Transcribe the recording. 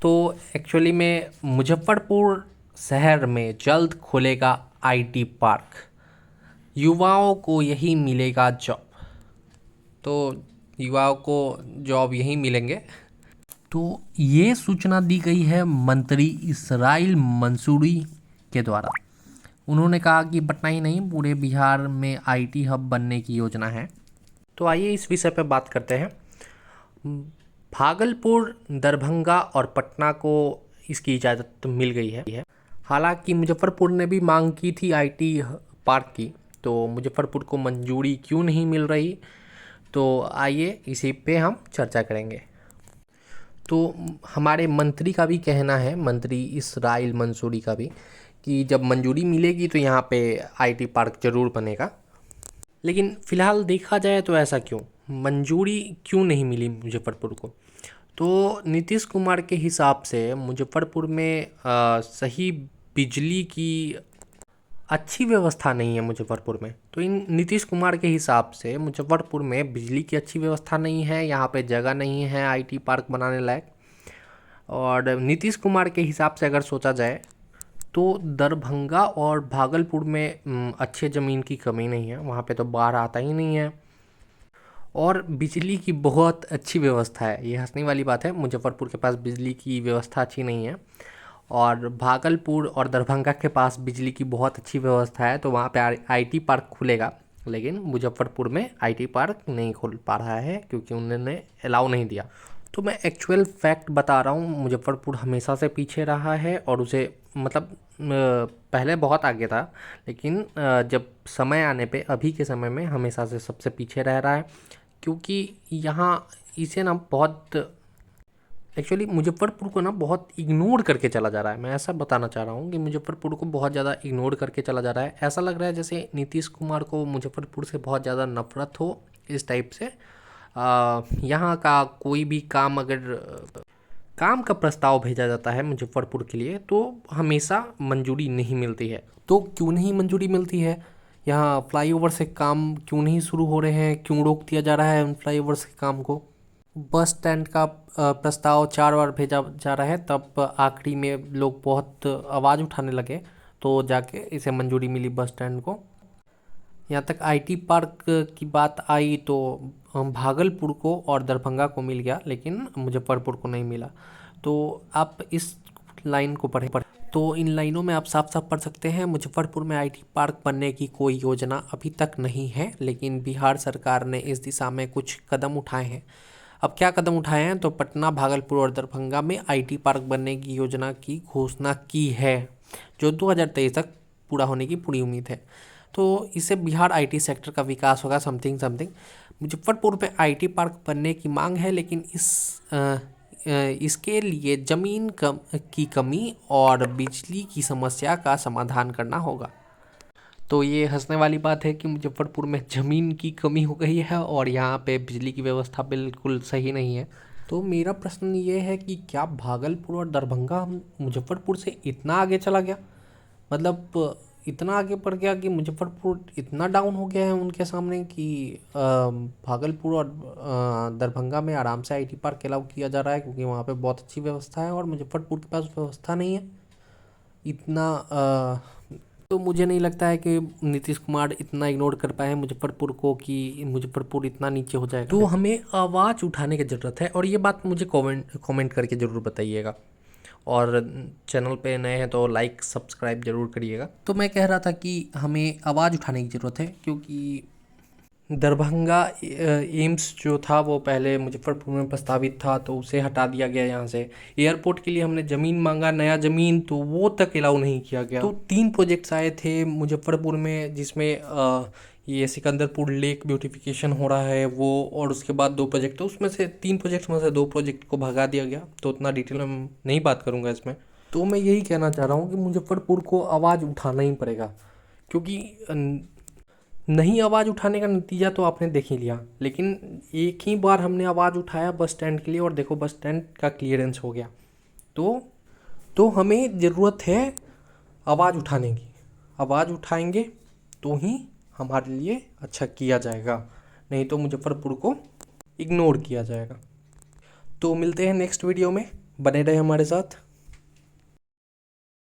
तो एक्चुअली में मुजफ्फरपुर शहर में जल्द खुलेगा आईटी पार्क, युवाओं को यही मिलेगा जॉब। तो युवाओं को जॉब यहीं मिलेंगे। तो ये सूचना दी गई है मंत्री इसराइल मंसूरी के द्वारा। उन्होंने कहा कि पटना ही नहीं पूरे बिहार में आईटी हब बनने की योजना है। तो आइए इस विषय पर बात करते हैं। भागलपुर, दरभंगा और पटना को इसकी इजाज़त मिल गई है। हालांकि मुजफ्फरपुर ने भी मांग की थी आईटी पार्क की, तो मुजफ्फरपुर को मंजूरी क्यों नहीं मिल रही, तो आइए इसी पे हम चर्चा करेंगे। तो हमारे मंत्री का भी कहना है, मंत्री इसराइल मंसूरी का भी, कि जब मंजूरी मिलेगी तो यहाँ पे आईटी पार्क ज़रूर बनेगा। लेकिन फ़िलहाल देखा जाए तो ऐसा क्यों, मंजूरी क्यों नहीं मिली मुजफ्फरपुर को? तो नीतीश कुमार के हिसाब से मुजफ्फरपुर में सही बिजली की अच्छी व्यवस्था नहीं है मुजफ्फरपुर में। तो इन नीतीश कुमार के हिसाब से मुजफ्फरपुर में बिजली की अच्छी व्यवस्था नहीं है, यहाँ पे जगह नहीं है आईटी पार्क बनाने लायक। और नीतीश कुमार के हिसाब से अगर सोचा जाए तो दरभंगा और भागलपुर में अच्छे ज़मीन की कमी नहीं है, वहाँ पे तो बाढ़ आता ही नहीं है और बिजली की बहुत अच्छी व्यवस्था है। ये हंसने वाली बात है, मुजफ्फरपुर के पास बिजली की व्यवस्था अच्छी नहीं है और भागलपुर और दरभंगा के पास बिजली की बहुत अच्छी व्यवस्था है। तो वहाँ पे आईटी पार्क खुलेगा, लेकिन मुजफ्फरपुर में आईटी पार्क नहीं खुल पा रहा है क्योंकि उन्होंने अलाउ नहीं दिया। तो मैं एक्चुअल फैक्ट बता रहा हूँ, मुजफ्फरपुर हमेशा से पीछे रहा है और उसे मतलब पहले बहुत आगे था, लेकिन जब समय आने पे अभी के समय में हमेशा से सबसे पीछे रह रहा है क्योंकि यहाँ इसे ना बहुत एक्चुअली मुजफ्फरपुर को ना बहुत इग्नोर करके चला जा रहा है। मैं ऐसा बताना चाह रहा हूँ कि मुजफ्फरपुर को बहुत ज़्यादा इग्नोर करके चला जा रहा है। ऐसा लग रहा है जैसे नीतीश कुमार को मुजफ्फरपुर से बहुत ज़्यादा नफरत हो, इस टाइप से। यहाँ का कोई भी काम, अगर काम का प्रस्ताव भेजा जाता है मुजफ्फरपुर के लिए तो हमेशा मंजूरी नहीं मिलती है। तो क्यों नहीं मंजूरी मिलती है? यहाँ फ्लाईओवर से काम क्यों नहीं शुरू हो रहे हैं, क्यों रोक दिया जा रहा है उन फ्लाईओवर के काम को? बस स्टैंड का प्रस्ताव 4 बार भेजा जा रहा है, तब आखिरी में लोग बहुत आवाज़ उठाने लगे तो जाके इसे मंजूरी मिली बस स्टैंड को। यहाँ तक आईटी पार्क की बात आई तो भागलपुर को और दरभंगा को मिल गया, लेकिन मुजफ्फरपुर को नहीं मिला। तो आप इस लाइन को पढ़ें। तो इन लाइनों में आप साफ साफ पढ़ सकते हैं, मुजफ्फरपुर में आईटी पार्क बनने की कोई योजना अभी तक नहीं है, लेकिन बिहार सरकार ने इस दिशा में कुछ कदम उठाए हैं। अब क्या कदम उठाए हैं? तो पटना, भागलपुर और दरभंगा में आईटी पार्क बनने की योजना की घोषणा की है, जो 2023 तक पूरा होने की पूरी उम्मीद है। तो इससे बिहार आईटी सेक्टर का विकास होगा, समथिंग समथिंग। मुजफ्फरपुर में आईटी पार्क बनने की मांग है, लेकिन इसके लिए ज़मीन की कमी और बिजली की समस्या का समाधान करना होगा। तो ये हंसने वाली बात है कि मुजफ्फरपुर में ज़मीन की कमी हो गई है और यहाँ पे बिजली की व्यवस्था बिल्कुल सही नहीं है। तो मेरा प्रश्न ये है कि क्या भागलपुर और दरभंगा मुजफ्फरपुर से इतना आगे चला गया, मतलब इतना आगे बढ़ गया कि मुजफ्फरपुर इतना डाउन हो गया है उनके सामने कि भागलपुर और दरभंगा में आराम से आईटी पार्क अलाउ किया जा रहा है क्योंकि वहाँ पे बहुत अच्छी व्यवस्था है और मुजफ्फरपुर के पास व्यवस्था नहीं है इतना। तो मुझे नहीं लगता है कि नीतीश कुमार इतना इग्नोर कर पाए मुजफ्फरपुर को कि मुजफ्फरपुर इतना नीचे हो जाएगा। तो हमें आवाज़ उठाने की ज़रूरत है और ये बात मुझे कमेंट करके ज़रूर बताइएगा। और चैनल पे नए हैं तो लाइक सब्सक्राइब ज़रूर करिएगा। तो मैं कह रहा था कि हमें आवाज़ उठाने की ज़रूरत है क्योंकि दरभंगा एम्स जो था वो पहले मुजफ्फरपुर में प्रस्तावित था, तो उसे हटा दिया गया यहाँ से। एयरपोर्ट के लिए हमने ज़मीन मांगा, नया ज़मीन, तो वो तक अलाउ नहीं किया गया। तो 3 प्रोजेक्ट्स आए थे मुजफ्फरपुर में, जिसमें ये सिकंदरपुर लेक ब्यूटिफिकेशन हो रहा है वो, और उसके बाद 2 प्रोजेक्ट, तो उसमें से 3 प्रोजेक्ट में से 2 प्रोजेक्ट को भगा दिया गया। तो उतना डिटेल में नहीं बात करूँगा इसमें। तो मैं यही कहना चाह रहा हूँ कि मुजफ्फरपुर को आवाज़ उठाना ही पड़ेगा क्योंकि नहीं आवाज़ उठाने का नतीजा तो आपने देख ही लिया। लेकिन एक ही बार हमने आवाज़ उठाया बस स्टैंड के लिए और देखो बस स्टैंड का क्लियरेंस हो गया। तो हमें ज़रूरत है आवाज़ उठाने की। आवाज़ उठाएंगे तो ही हमारे लिए अच्छा किया जाएगा, नहीं तो मुजफ्फरपुर को इग्नोर किया जाएगा। तो मिलते हैं नेक्स्ट वीडियो में। बने रहे हमारे साथ।